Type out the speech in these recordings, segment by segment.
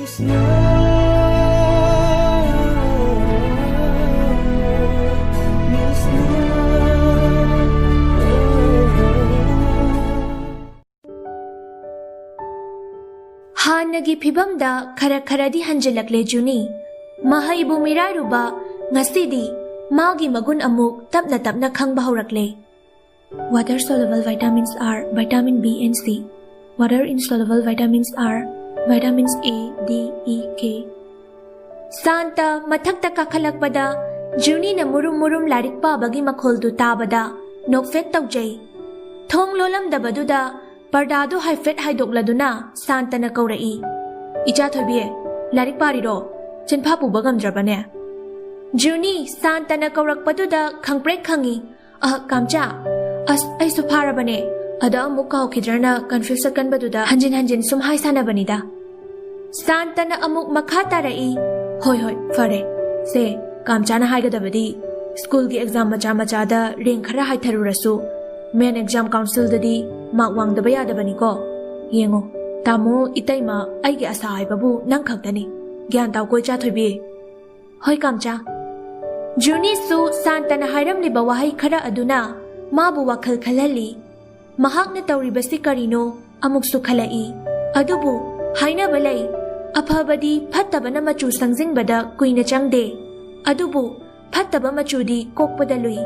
Mitsna Hanagi phibamda khara kharadi hanjilakle Juni mahaibu mirairuba ngasidi magi magun amuk tapna tapna khangba haurakle. Water soluble vitamins are vitamin B and C. Water insoluble vitamins are vitamins A, D, E, K. Santa mathakta kakhalakpada Juni na murum larik pabagi makholdu tabada nokfet taujay. Thong lolam dabaduda Pardado haifet haidokladuna Santa na kaurai. Icha thoibiye, larik pariro, chenpa pubagam drabane. Juni Santa na kaurakpaduda khangprek khangi. Kamcha, as ay suparabane. Ada amuk kaukidrana confuse kanbaduda hanjin sumhay sanabanida. Santa na amuk makhatarai. Hoy, fare. Se, kamcha na haigadabadi. School ki exam macha da ring khara haitharurasu. Main exam council dadi mak wangdaba yadabani ko. Yengo, tamo itaima aigi asa haibabu nang khagdani. Gyan taw koi cha thoibi. Hoy kamcha. Juni su Santa na hairam liba wahai khara aduna mabu WakhaL khalali. Mahak na tawribasi karino amuk su khalai. Adubu haina balai. Aphabadi phattaba na machu sangjingbada kuina changde. Adubu phattaba machudi kokpada lui.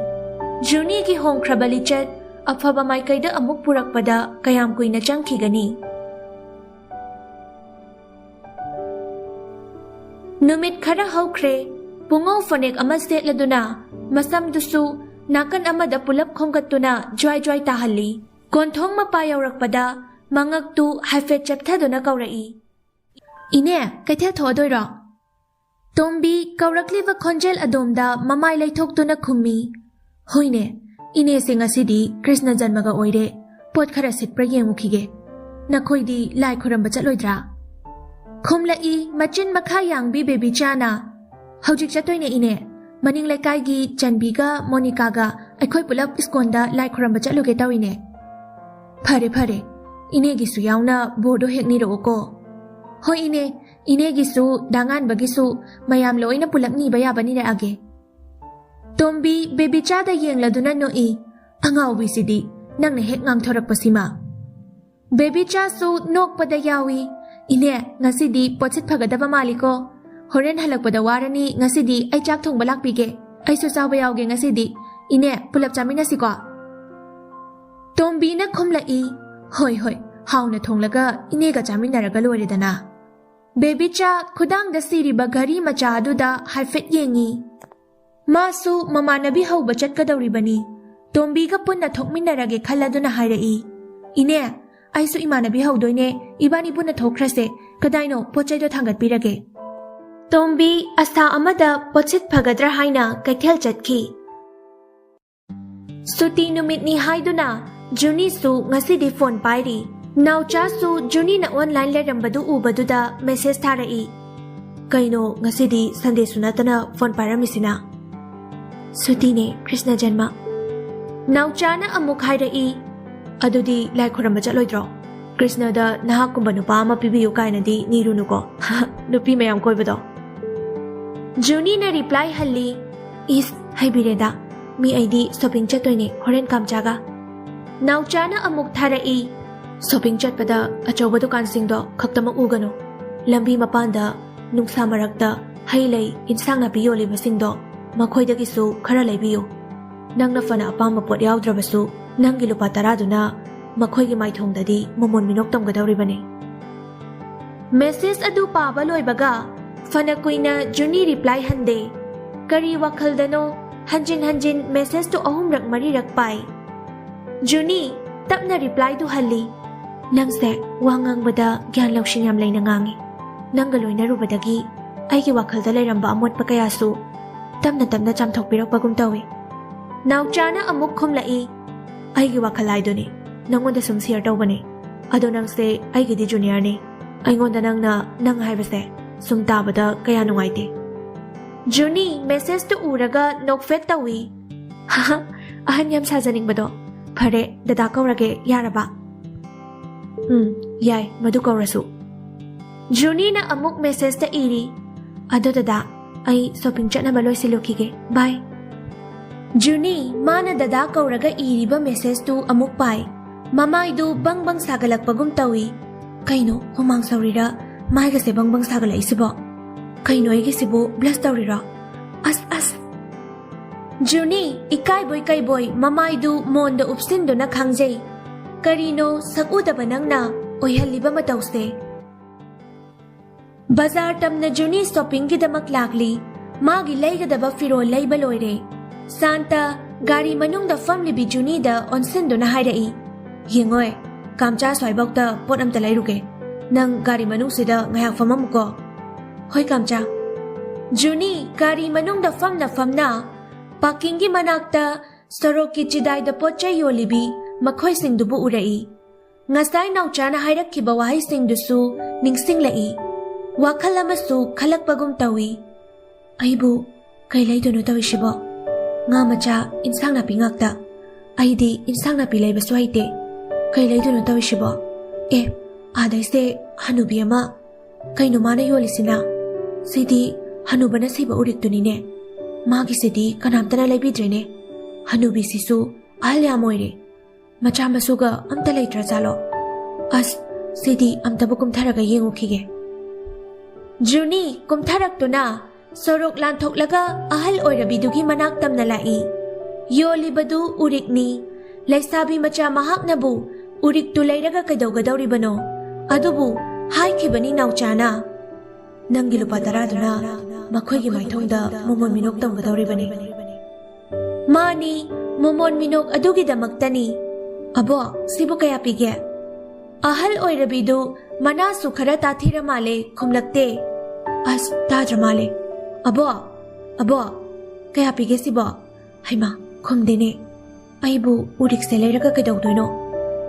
Juni ki hongkrabali chat Afaba maikaida amuk purakpada kayam kuina changkhigani. Numit khara haukhre pungaw phonek ama setladuna masam dusu nakan amada pulap khonggatuna joy tahalli. Konthong mapayawrakpada mangaktu haifet chapthaduna kaurai. Ine kaithel thodoiro. Tombi kaurakliva khonjel adomda mamai laithoktuna khummi. Hoine Ine singa sidi Krishna janmaga oire pot khara sitpra yengukhige nakhoidi lai khuramba chaloidra khumlai machin makha yangbi baby chana haujik chatoine ine maning laikai gi chanbiga monica ga aikhoi pulap iskonda lai khuramba chaloge tawine phare ine gi su yauna bodo hekni ro ko hoi ine gi su dangan bagi su mayam loina pulap ni baya bani ra age Tombi baby chada yengladuna noi angawi sidi nangna hek ngang thorak pasima baby cha su nokpada yawi ine ngasidi pochit phagadaba maliko horen halakpada warani ngasidi ai chak thongba lakpige ai su chawa yawge ngasidi ine pulap chamina siko Tombi na khumlai hoi hauna thonglaga ine ga chamina raga loredana baby cha khudang da siri ba gari macha aduda haifet yengi Masu mamanabi hauba chatkadawribani. Tombiga punna thokminarage khalladuna hairai. Ine, aisu imanabi haudoine ibani punna thokrase kadaino pochaido thangatpirage. Tombi asa amada pochit phagadra haina kaithel chatki. Suti numitni haiduna Juni su ngasidi phone pairi. Naucha su Juni na online lerambadu ubaduda message tharai. Kaino ngasidi Sunday sunatana phone paramisina. Sutine Krishna Janma Nauchana amuk hairai Adudi lai khuramba chaloidro Krishna da nahakumba nupa ama pibiyu kainadi nirunuko nupi mayam koibado Juni na reply halli is haibireda mi aidi shopping chatoine horen kamchaga Nauchana amuk tharai shopping chatpada achoba dukan singdo khaktama ugano lambi mapanda nungsa marakta hailai insang na piyoli basingdo Makhoidagisu khara laibiyo nangna fana apamba pot yawdrabasu nangi lupa taraduna makhoigi maithongdadi momon minok tamgadawribane message adu paba loibaga fana kuina Juni reply hande kari WakhaL dano hanjin message to ahumrak marirak pai Juni tapna reply du halli nangse wangang bada gyan laushin yam laina ngangi nangaloina rubadagi aigi WakhaL da lairamba amot pakayasu Tamna chamthokpirakpagum tawi Nauchana amuk khumlai aigi WakhaL aiduni nangonda sum share tawbani ado nangse aigi di junior ni aingonda nang haibase sum tabada kaya nungaite Juni message to uraga nokfet tawi ahan yam sajaningbado phare dada kaurage yaraba yai madu kaurasu Junina amuk message ta iri. Ado dada, ay shopping chatnaba loisilukige. Bye. Juni, mana dada kauraga iriba message tu amuk pai. Mamaidu bangbang sagalakpagum tawi. Kaino, humang saurira, mai kasi bangbang sagala isibo. Kaino ay gisibo, bless taurira. As. Juni, ikayboy, mamaidu mondo upsindo na kangjay. Karino, saguda ba nang na, oy haliba matawse. Bazar tam na Juni shopping gidamak lakli, magi laygadaba firo layba loire. Santa, gari manung da family bi Juni da onsindo na hayrai. Yengoy, kamcha swaibok da pot am talay ruge. Nang gari manung sida ngayak famam ko. Hoy kamcha. Juni, gari manung da fam na, pakingi manakta, soroki chiday da pot chay yolibi, makhoy sing dubu urai. Ngasay naucha na hayrak kiba wahay sing dusu, ning sing lai. WakhaL amasu khalakpagum tawi. Aibu, kailay dono tawi shibo. Nga macha, insang na pingakta. Ay di, insang na pilay baswaite. Kailay dono tawi shibo. Aday se, hanubi ama. Kay numana yolisina. Sidi, hanuba na siba urik tunine. Magi sidi, kanamta na laybidrine. Hanubi sisu, alya moire. Macha masuga, amta lay trazalo. As, sidi, amta bukum taraga yengukige. Juni, kumtarak to na. Sorok lantok laga ahal oirabidugi manaktam na lai. Yoli badu urik ni. Laysabi macha mahak na bu. Urik tulay raga kadaw-gadaw ribano. Adubu, hay kibani nauchana. Nang gilupatarado na. Makoy gimaytong da mumon minok tong gadaw ribani. Mani, mumon minok adugi da magtani. Abo, sibo kaya pige. Ahal oirabidu manasu khara tathira male kumlakte. As tadra male. Abo, kaya pige sibo. Hayma, kumdine. Aibu, urik se layraga kadaw doino.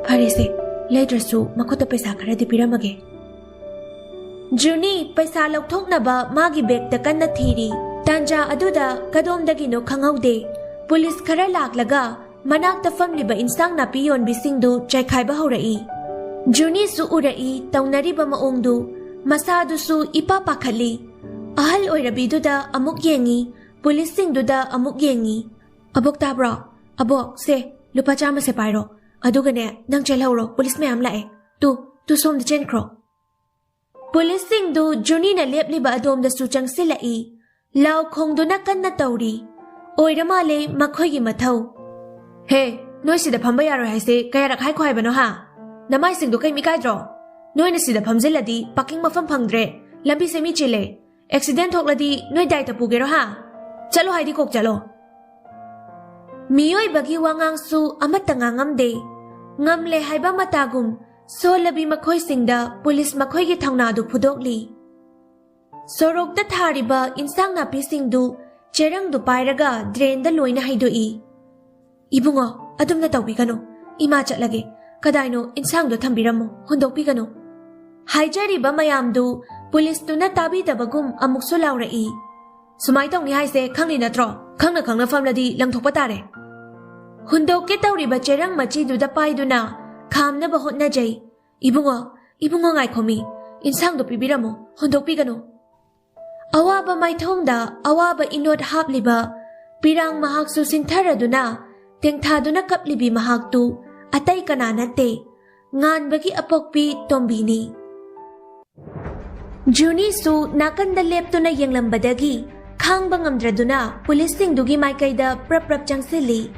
Parese, laydrasu makuta paisa khara di piramage. Juni, paisa lagthok na ba magi beg da kan na thiri. Tanja aduda kadom dagino khangawde. Pulis khara laklaga manak ta famli ba insang na piyon bisingdu chay khayba horai. Juni su urai tawnari ba maongdu. Masadu su ipapakhali. Ahal oirabiduda amuk yengi, pulisingduda amuk yengi. Abok tabra, abok se, lupa chama se pairo. Adugane, nang chelhauro, pulis mayam lae. Tu som de chen kro. Pulisingdu Juni na lepli ba adom da suchang silai. Lao kongdu na kan na tauri. Oiramale makhoy gi mathaw. He, noi sida phamba yaro haise kaya rak hai khoi bano ha. Namai singdu kai mi kai dro. Noi na sida phamjiladi paking mafam phangdre. Lambi se mi chile. Accident hokladi noi dai ta pugero ha. Chalo haidi kok chalo. Miyoi bagi wangang su amata ngamde. Ngamle haiba matagum. So labi makhoy singda pulis makhoy gi thangna du phudokli. Sorok da thariba insang na pisingdu cherang du pairaga drain da loina haidoi. Ibungo adum na tawbi kano. Ima chatlage. Kadaino insang do thambiramo hondokpi kano. Haijariba mayamdu pulis tu na tabi dabagum amukso laurai. Sumay tong ni haise khangli natro. Khangna famladi langthokpa tare. Hundok ke tawriba cherang machi du da paiduna khamna bahot na jay. Ibungo ngai khomi. Insang do pibiramo hondokpi kano. Awaba maithongda awaba inot hapliba pirang mahaksu sintharaduna tengthaduna kaplibi mahaktu atay kananate ngan bagi apokpi tombini. Juni su nakanda lepto na yenglambadagi khang bangamdraduna pulising dugi maikayda prap changsili.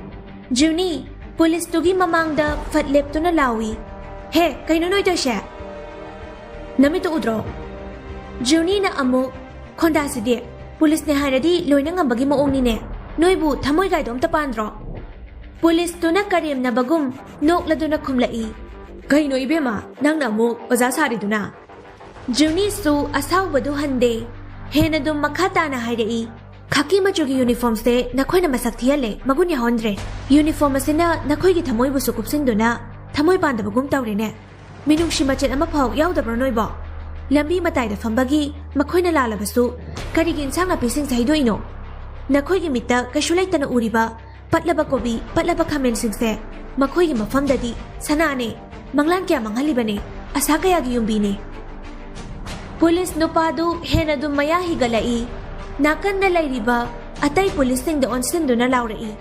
Juni pulis dugi mamangda fat lepto na lawi. He, kaino noy to siya? Namito udro. Juni na amuk konda sidi pulis ne hanadi loy na ngambagi moong nine. Noy bu thamoy gaydo tapandro. Pulis tu na karim na bagum nok lado na kumlai. Kaino ibema nang namuk oza sari duna. Juni su asaw badu hande. Hena dum makata na haidai. Khaki machugi uniform se nakoy na masaktiyale magunya hondre. Uniform asina nakoy gi thamoy bu sukupsing duna. Thamoy panda bagum tawrene. Minung shimachet ama phok yaudabra noy bo. Lambi matay da fambagi makoy na lalabasu. Karigin sang na pising sa hidoino. Nakoy gi mita kashulay na uriba. Patlaba kobi, patlaba kamen singse. Makoy gi mafamdadi. Sanane. Manglan kya manghalibane. Asa kaya gi yumbine. Pulis nupadu hena dum maya higalai. Nakan na layriba atay pulising da onsin do na laurai.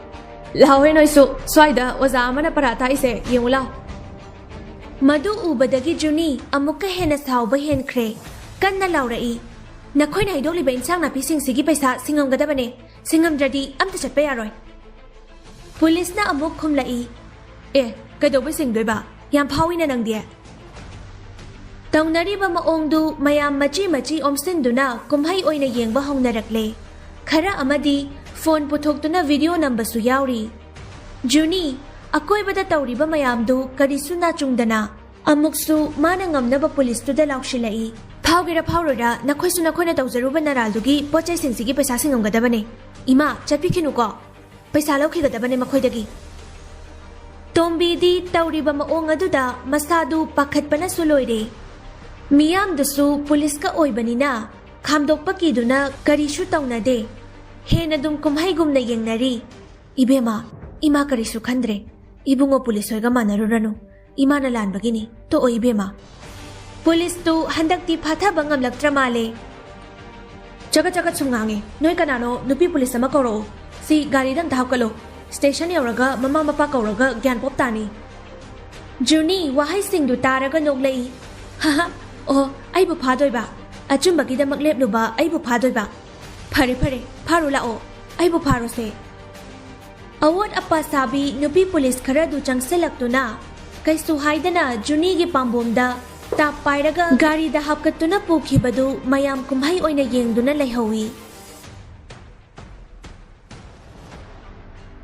Lawe no isu, swaida oza amana parata ise yengula. Madu ubadagi Juni amuka hena sauba hen kre. Kan na laurai. Nakoy na idoli ba insang na pising sige paisa singam gadabane. Singam jadi amta chatpa yaroy. Pulis na amuk kumlai. Kaidoba singdoy ba? Yam pawi na nang diya. Taunariba maongdu mayam machi omsinduna kumhay oy na yengba hong narakle. Khara amadi phone puthokduna video nambasu yauri. Juni akoy bada tauriba mayamdu karisu na chungdana. Amuksu mana ngamnaba pulis tu da laukshilai. Phawgira phawrora nakhoisu nakhoina tawjaruba naraldugi pochai singsigi paisa singam gadabane. Ima chatpikinu ko. Paisa lauki gadabane makhoidagi. Tombidi tauriba maong aduda masadu pakhatpana suloire. Miyam dusu pulis ka oibanina khamdokpa kiduna karishu tawnade. Hena dum kumhay gumna yengnari. Ibema ima karisu khandre. Ibungo pulis hoiga manaruranu. Ima na lanbagini to o ibema. Pulis tu handakti phatha bangam laktramale. Chaka sungangi. Noi kanano nupi pulis ama koro. Si gari dang tahakalo. Station yauraga mama mapa kauraga gyan poptani. Juni wahay singdu taraga noglai. Haha, aibu phadoiba. Achumbagida maglebluba aibu phadoiba. Phare pharu lao. Aibu pharo se. Awat apa sabi nupi pulis khara du changsilaktuna. Kaisu haidana Juni gi pambomda tap pairaga gari da hapkatuna pukhibadu mayam kumhay oina yengduna laihawi.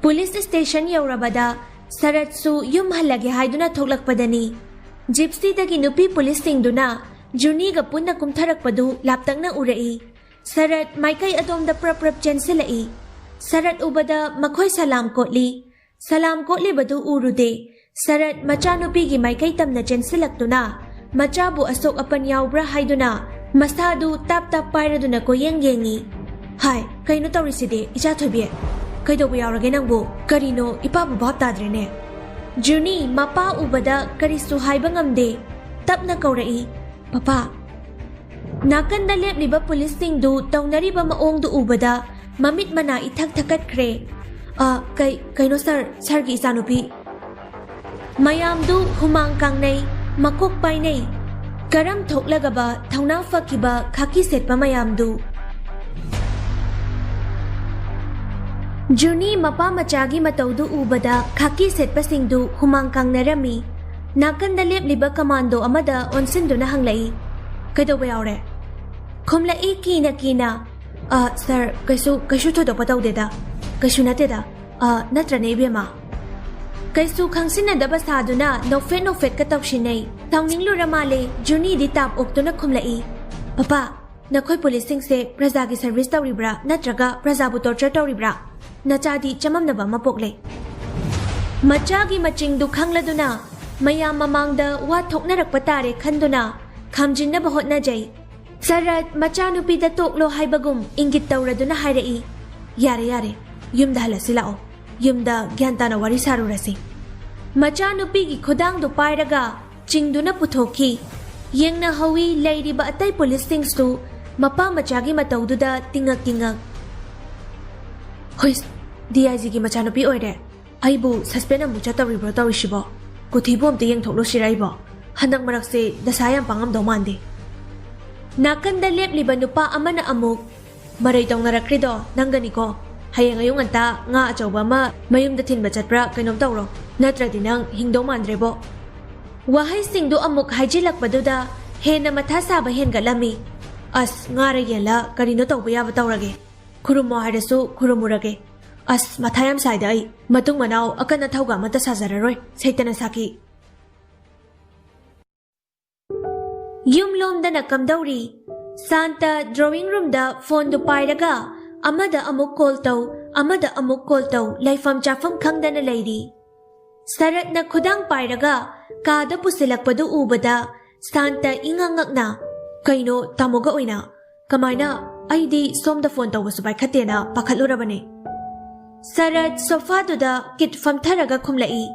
Police station yaurabada saratsu yum halage haiduna thoklakpadani. Gypsy dagi nupi police singduna Juni ga punna kumtharakpadu laptangna urai. Sarat maikai adom da prap chensilai. Sarat ubada makhoi salam kotli badu urude. Sarat macha nupi gi maikai tamna chensilaktuna macha bu asok apan yaubra haiduna masadu tap pairaduna ko yengi. Hai kaino tawriside icha thobiye. Kaidobu yaurage nangbu karino ipabu bhab tadrene. Juni mapa ubada karisu haiba ngamde tapna kaurai. Papa nakanda lepliba pulis singdu tawnariba maongdu ubada mamit mana ithak thakat khre. Kaino sir gi isanupi. Mayamdu humang kangnai makok painai. Karam thoklagaba thauna fakiba khaki setpa mayamdu. Juni mapa machagi mataudu ubada khaki setpa singdu humang kangnarami. Nakanda lepliba commando amada onsinduna hanglai. Kaidoba yaure? Khumlai kina. Sir, kaisu thodokpa tawdeda. Kaisu nateda. Natrane ibema. Kaisu khangsinadaba saduna nofet ka tawshinai. Tawninglu ramale Juni di tap oktuna khumlai. Papa, nakhoi policing se praja gi service tawribra natraga praja bu torture tawribra. Nachadi chamamnaba mapokle. Machagi machingdu khangladuna mayam mamangda wa thoknarakpa tare khanduna khamjinnaba hotnajai. Sarat machanupi da toklo haibagum ingit tawraduna hairai. Yare yumda halasi lao. Yumda gyantana wari sarurasi. Machanupi gi khudang du pairaga chingduna puthoki. Yengna hawi lairiba atay policing su mapa machagi matawduda tingak. Hois, DIG gi machanupi oire. Aibu suspend amu chatawribro tawishibo. Kuthibo amta yengthoklo shiraibo. Handak marakse dasayam pangam domande. Nakanda lepliba nupa amana amuk. Maray tawngarakrido nangani ko. Hayang ayong anta nga achawba ma mayumda thinba chatpra kainom tawro. Natradi nang hingdo mandrebo. Wahay singdu amuk haijilakpaduda hena matha saba hengalami. As ngara yela karino tawba yaba tawrage. Kurumo harasu kurumurage. As mathayam saida ai matung manaw akana thawga mata sajararoy saitana saki. Yumlomda nakamdawri. Santa drawing room da phone du pairaga amada amuk call taw laifam chafam khangdana leiri. Sarat na khudang pairaga kada pusilakpadu ubada Santa ingangakna kaino tamoga oina kamaina aidi somda phone tawbasu bai khatena pakhalurabane. Sarat sofa duda kit famtharaga khumlai.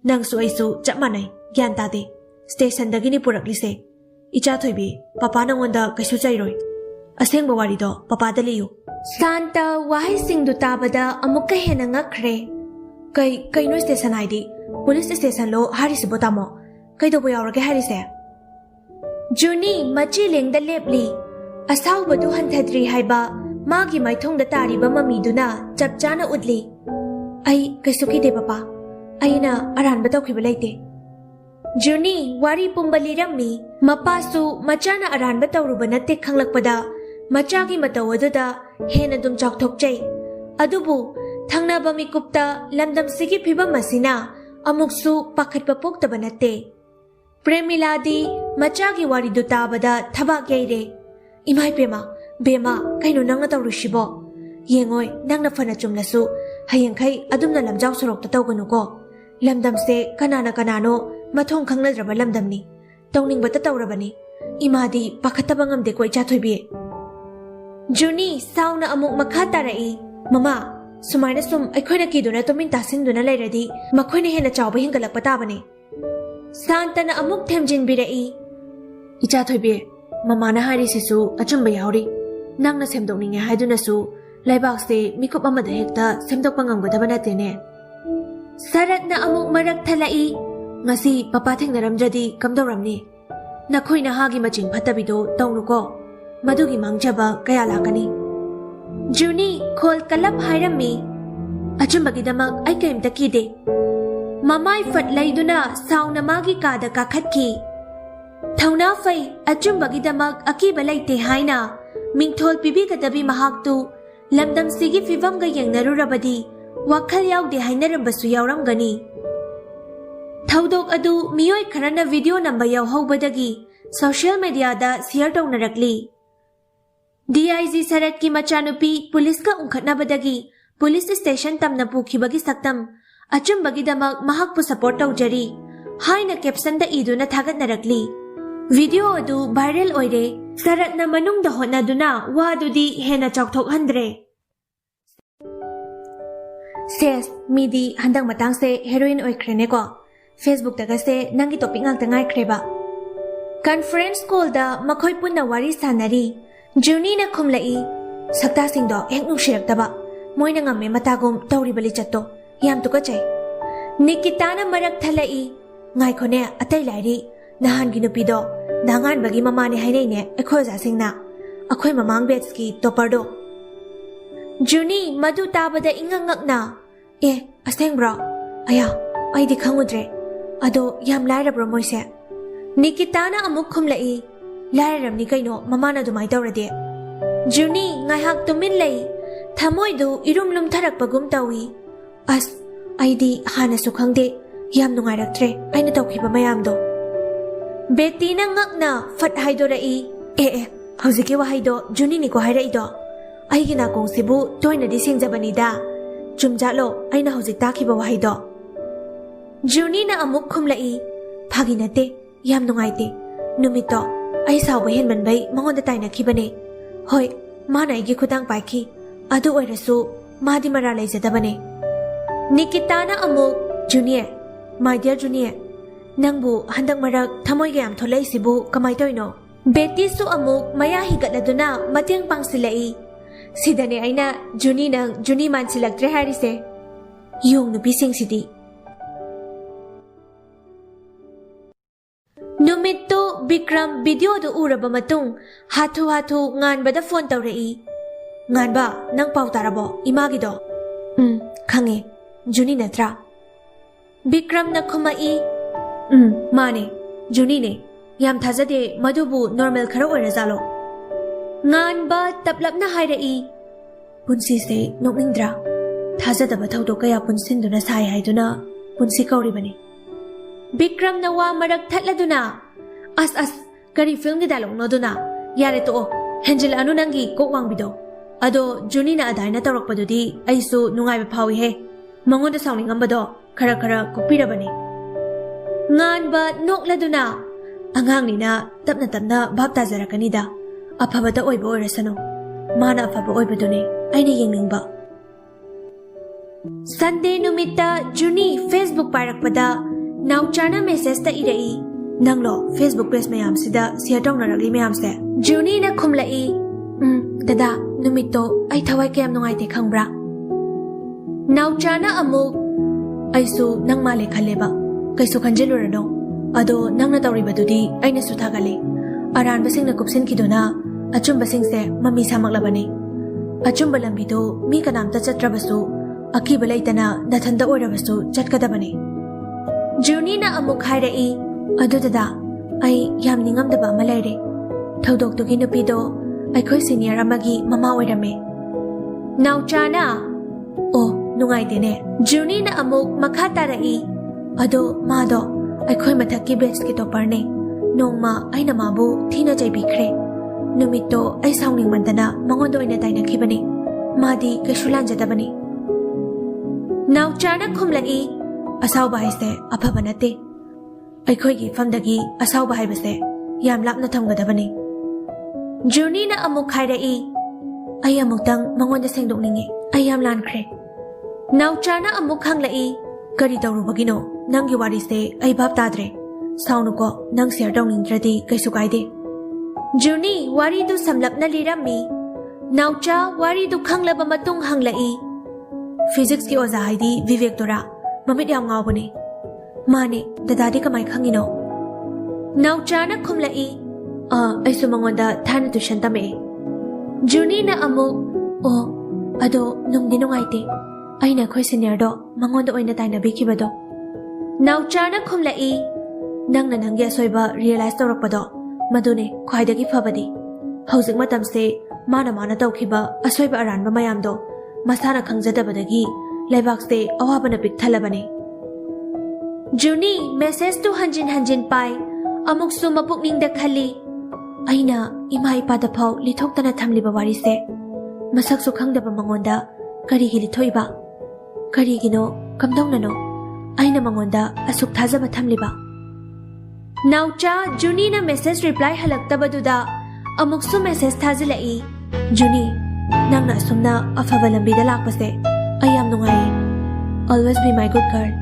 Nangsu aisu chapmanai gyan tade. Station dagini puraklise. Icha thoibi, papa nangonda kaisu chairoi. Asengba warido papa da liyu. Santa wahai singdu tabada amukka hena ngakre. Kay no station ID. Police station lo harisi botamo. Kay do boyaurage harise. Juni machi lengda lepli. Asaw badu hantadri haiba. Magi maithong da tariba mamiduna chapchana udli. Ay kaisu kide papa. Ayna aran bataw kibalaite. Juni wari pumbalirammi. Mapasu machana aran bataw rubanate khanglakpada. Machagi mataw aduda hena dum chokthokjay. Adubu thangnaba mikupta lamdam sigi phibam asina amuksu pakhatpa poktaba nate. Premiladi machagi wari du tabada thabak yaire. Imai bema kaino nangna tawrishibo. Yengoi nangna fana chumlasu hayengkai adumna lamjaw sorokta tawganuko. Lamdamse kanano mathong khangnadraba lamdamni. Tawningbata tawrabani. Imadi pakhataba ngamde ko icha thoibi. Juni sauna amuk makha tarai. Mama, sumaina sum aikhoina kiduna tumin tasinduna lairadi makhoina hena chawba hingalakpa tabane. Santana amuk themjin birai. Icha thoibi, mama na hari sisu achumba yauri. Nangna semdokninge haiduna su laibak se mikup amada hekta semdokpa ngamgadaba natene. Saratna amuk marak thalai. Ngasi papa thengnaramjadi kamdawramni. Nakhoina hagi maching phatabido tawnuko. Madugi mangjaba kaya lakani. Juni khol kalap hairammi. Achumbagidamak ay kaimta kide. Mamai fat laiduna sauna magi kada kakhatki. Thauna fai achumbagidamak akiba laite haina. Mingthol pibigadabi mahaktu lamdam sigi fibamga yengnarurabadi WakhaL yaude hainarambasu yauramgani. Thaudok adu miyoi kharana video namba yauhobadagi social media da share tawnarakli. DIG Sarat ki machanupi police ka ungkhatnabadagi police station tamna pukhibagi saktam achumbagi damak mahakpu support tawjari haina caption da iduna thagatnarakli. Video adu viral oire Saratna manungda hotnaduna wadudi hena chawthokhandre. Ses midi handang matang se heroine oikrene ko. Facebook daga se nangi topic ngakta ngaikreba. Conference call da makhoi punna wari sanari. Juni na khumlai. Sakta singdo hek nungshirakdaba. Moina ngamme matagum tawribali chatto. Yam tukachay. Nikita na marak thalai. Ngai khone atay lairi. Nahan ginupido. Nangan bagi mamani hainay ne ekhoy jasing na. Akoy mamang bets ki topardo. Juni madu tabada ingangak na. Aseng bro. Aya, ay di khangudre. Ado yam laira bro moise. Nikita na amuk khumlai. Lairam ni kaino mamana dumay tawrade. Juni ngayhak tumin lay. Thamoy du irumlum tharakpagum tawi. Ay di hana sukhangde. Yam nungayraktre. Ay natawkiba mayamdo. Betty na ngak na fat haidorai. Hauziki wahaido Juni ni ko hairaido. Ay ginakong sibu toy na di singjabanida. Chumjalo ay na hauzik takiba wahaido. Juni na amuk khumlai. Paginate, yam nungaite. Numito, ay sawa henmanbay mangonda tayo nakibane. Hoy, mana igi kutang paiki. Ado oirasu, madi maralay zadabane. Nikita na amuk. Junior, my dear Junior. Nangbu handang marak thamoy gayam tholay sibu kamay toy no. Betty su amuk maya higatladuna matyang pang silai. Sidane ay na Juni man silagtre harise. Yung nupising sidi. Numito Bikram video do uraba matung hatu ngan bada phone tawrai. Ngan ba nang pau tarabo imagi do. Khange Juni natra. Bikram na khumai. Mane Juni ne. Yam thazade madubu normal khara oirazalo. Ngan ba taplap na hairai. Punsi se nokningdra. Thazadaba thawdo kaya punsinduna sai haiduna punsi kauribani. Bikram na wa marak thatladuna. As kari film ni dialog no duna. Yare to Henjel anu nangi kokwang bido. Ado Juni na aday na tarok padudi ay su nungay pawi he. Mangonda sawning ambado kara kupirabani. Ngan ba nokladuna. Angang ni na tapna bapta zarakanida. Apabada oiba oirasano. Mana apaba oiba dune ay niyengning ba. Sunday numita Juni Facebook parakpada. Nauchana message ta irai. ꯅꯪꯂꯣ Facebook page ꯃꯌꯥꯝꯁꯤꯗ share ꯇꯧꯅꯔꯛꯂꯤ ꯃꯌꯥꯝꯁꯦ? ꯖꯨꯅꯤꯅ ꯈꯨꯝꯂꯛꯏ, ꯗꯗꯥ, ꯅꯨꯃꯤꯠꯇꯣ ꯑꯩ ꯊꯋꯥꯏ ꯀꯌꯥꯝ ꯅꯨꯡꯉꯥꯏꯇꯦ ꯈꯪꯕ꯭ꯔꯥ? ꯅꯥꯎꯆꯥꯅ ꯑꯃꯨꯛ, ꯑꯩꯁꯨ ꯅꯪ ꯃꯥꯜꯂꯦ ꯈꯜꯂꯦꯕ. ꯀꯩꯁꯨ ꯈꯟꯖꯤꯜꯂꯨꯔꯅꯣ. ꯑꯗꯣ ꯅꯪꯅ ꯇꯧꯔꯤꯕꯗꯨꯗꯤ ꯑꯩꯅꯁꯨ ꯊꯥꯒꯠꯂꯤ. ꯑꯔꯥꯟꯕꯁꯤꯡꯅ ꯀꯨꯞꯁꯤꯟꯈꯤꯗꯨꯅ ꯑꯆꯨꯝꯕꯁꯤꯡꯁꯦ ꯃꯃꯤ ꯁꯥꯃꯛꯂꯕꯅꯤ. ꯑꯆꯨꯝꯕ ꯂꯝꯕꯤꯗꯨ ꯃꯤ ꯀꯅꯥꯝꯇ ꯆꯠꯇ꯭ꯔꯕꯁꯨ ꯑꯀꯤꯕ ꯂꯩꯇꯅ ꯅꯊꯟꯇ ꯑꯣꯏꯔꯕꯁꯨ ꯆꯠꯀꯗꯕꯅꯤ. ꯖꯨꯅꯤꯅ ꯑꯃꯨꯛ ꯍꯥꯏꯔꯛꯏ, ꯑꯗꯨ ꯗꯗꯥ, ꯑꯩ ꯌꯥꯝ ꯅꯤꯡꯉꯝꯗꯕ ꯑꯃ ꯂꯩꯔꯦ. ꯊꯧꯗꯣꯛꯇꯨꯒꯤ ꯅꯨꯄꯤꯗꯣ ꯑꯩꯈꯣꯏ ꯁꯤꯅꯤꯌꯔ ꯑꯃꯒꯤ ꯃꯃꯥ ꯑꯣꯏꯔꯝꯃꯦ. ꯅꯥꯎꯆꯥꯅ, ꯑꯣ, ꯅꯨꯡꯉꯥꯏꯇꯦꯅꯦ. ꯖꯨꯅꯤꯅ ꯑꯃꯨꯛ ꯃꯈꯥ ꯇꯥꯔꯛꯏ, ꯑꯗꯣ ꯃꯥꯗꯣ ꯑꯩꯈꯣꯏ ꯃꯊꯛꯀꯤ ꯕꯦꯠꯁꯀꯤ ꯇꯣꯞꯄꯔꯅꯦ. ꯅꯣꯡꯃ ꯑꯩꯅ ꯃꯥꯕꯨ ꯊꯤꯅ ꯆꯩꯕꯤꯈ꯭ꯔꯦ. ꯅꯨꯃꯤꯠꯇꯣ ꯑꯩ ꯁꯥꯎꯅꯤꯡꯃꯟꯗꯅ ꯃꯉꯣꯟꯗ ꯑꯣꯏꯅ ꯇꯥꯏꯅꯈꯤꯕꯅꯤ. ꯃꯥꯗꯤ ꯀꯩꯁꯨ ꯂꯥꯟꯖꯗꯕꯅꯤ. ꯅꯥꯎꯆꯥꯅ ꯈꯨꯝꯂꯛꯏ, ꯑꯁꯥꯎꯕ ꯍꯥꯏꯁꯦ ꯑꯐꯕ ꯅꯠꯇꯦ. ꯑꯩꯈꯣꯏꯒꯤ ꯏꯐꯝꯗꯒꯤ ꯑꯁꯥꯎꯕ ꯍꯥꯏꯕꯁꯦ ꯌꯥꯝ ꯂꯥꯞꯅ ꯊꯝꯒꯗꯕꯅꯤ. ꯖꯨꯅꯤꯅ ꯑꯃꯨꯛ ꯍꯥꯏꯔꯛꯏ, ꯑꯩ ꯑꯃꯨꯛꯇꯪ ꯃꯉꯣꯟꯗ ꯁꯦꯡꯗꯣꯛꯅꯤꯡꯉꯤ. ꯑꯩ ꯌꯥꯝ ꯂꯥꯟꯈ꯭ꯔꯦ. ꯅꯥꯎꯆꯥꯅ ꯑꯃꯨꯛ ꯍꯪꯂꯛꯏ, ꯀꯔꯤ ꯇꯧꯔꯨꯕꯒꯤꯅꯣ? ꯅꯪꯒꯤ ꯋꯥꯔꯤꯁꯦ ꯑꯩ ꯚꯥꯞ ꯇꯥꯗ꯭ꯔꯦ. ꯁꯥꯎꯅꯨꯀꯣ, ꯅꯪ ꯁꯤꯌꯔ ꯇꯧꯅꯤꯡꯗ꯭ꯔꯗꯤ ꯀꯩꯁꯨ ꯀꯥꯏꯗꯦ. ꯖꯨꯅꯤ ꯋꯥꯔꯤꯗꯨ ꯁꯝꯂꯞꯅ ꯂꯤꯔꯝꯃꯤ. ꯅꯥꯎꯆꯥ ꯋꯥꯔꯤꯗꯨ ꯈꯪꯂꯕ ꯃꯇꯨꯡ ꯍꯪꯂꯛꯏ, ꯐꯤꯖꯤꯛꯁꯀꯤ ꯑꯣꯖꯥ ꯍꯥꯏꯗꯤ ꯕꯤꯕꯦꯛꯇꯨꯔꯥ? ꯃꯃꯤꯠ ꯌꯥꯝ ꯉꯥꯎꯕꯅꯤ. ꯃꯥꯅꯦ. ꯗꯗꯥꯗꯤ ꯀꯃꯥꯏ ꯈꯪꯉꯤꯅꯣ? ꯅꯥꯎꯆꯥꯅ ꯈꯨꯝꯂꯛꯏ, ꯑꯩꯁꯨ ꯃꯉꯣꯟꯗ ꯊꯥꯏꯅ ꯇꯨꯏꯁꯟ ꯇꯝꯃꯛꯑꯦ. ꯖꯨꯅꯤꯅ ꯑꯃꯨꯛ, ꯑꯣ, ꯑꯗꯣ ꯅꯨꯡꯗꯤ ꯅꯨꯡꯉꯥꯏꯇꯦ. ꯑꯩꯅ ꯑꯩꯈꯣꯏ ꯁꯤꯅꯤꯌꯔꯗꯣ ꯃꯉꯣꯟꯗ ꯑꯣꯏꯅ ꯇꯥꯏꯅꯕꯤꯈꯤꯕꯗꯣ. ꯅꯥꯎꯆꯥꯅ ꯈꯨꯝꯂꯛꯏ, ꯅꯪꯅ ꯅꯪꯒꯤ ꯑꯁꯣꯏꯕ ꯔꯤꯌꯦꯂꯥꯏꯁ ꯇꯧꯔꯛꯄꯗꯣ ꯃꯗꯨꯅꯦ ꯈ꯭ꯋꯥꯏꯗꯒꯤ ꯐꯕꯗꯤ. ꯍꯧꯖꯤꯛ ꯃꯇꯝꯁꯦ ꯃꯥꯅ ꯇꯧꯈꯤꯕ ꯑꯁꯣꯏꯕ ꯑꯔꯥꯟꯕ ꯃꯌꯥꯝꯗꯣ ꯃꯁꯥꯅ ꯈꯪꯖꯗꯕꯗꯒꯤ ꯂꯩꯕꯥꯛꯁꯦ ꯑꯋꯥꯕꯅ ꯄꯤꯛ ꯊꯜꯂꯕꯅꯤ. ꯖꯨꯅꯤ ꯃꯦꯁꯦꯖꯇꯨ ꯍꯟꯖꯤꯟ ꯍꯟꯖꯤꯟ ꯄꯥꯏ. ꯑꯃꯨꯛꯁꯨ ꯃꯄꯨꯛꯅꯤꯡꯗ ꯈꯜꯂꯤ, ꯑꯩꯅ ꯏꯃꯥ ꯏꯄꯥꯗ ꯐꯥꯎ ꯂꯤꯊꯣꯛꯇꯅ ꯊꯝꯂꯤꯕ ꯋꯥꯔꯤꯁꯦ ꯃꯁꯛꯁꯨ ꯈꯪꯗꯕ ꯃꯉꯣꯟꯗ ꯀꯔꯤꯒꯤ ꯂꯤꯊꯣꯛꯏꯕ? ꯀꯔꯤꯒꯤꯅꯣ? ꯀꯝꯗꯧꯅꯅꯣ ꯑꯩꯅ ꯃꯉꯣꯟꯗ ꯑꯁꯨꯛ ꯊꯥꯖꯕ ꯊꯝꯂꯤꯕ? ꯅꯥꯎꯆꯥ ꯖꯨꯅꯤꯅ ꯃꯦꯁꯦꯖ ꯔꯤꯄ꯭ꯂꯥꯏ ꯍꯜꯂꯛꯇꯕꯗꯨꯗ ꯑꯃꯨꯛꯁꯨ ꯃꯦꯁꯦꯖ ꯊꯥꯖꯤꯜꯂꯛꯏ, ꯖꯨꯅꯤ, ꯅꯪꯅ ꯑꯁꯨꯝꯅ ꯑꯐꯕ ꯂꯝꯕꯤꯗ ꯂꯥꯛꯄꯁꯦ ꯑꯩ ꯌꯥꯝ ꯅꯨꯡꯉꯥꯏꯌꯦ. ꯑꯣꯜꯋꯦꯁ ꯕꯤ ꯃꯥꯏ ꯒꯨꯗ ꯒꯔꯜ.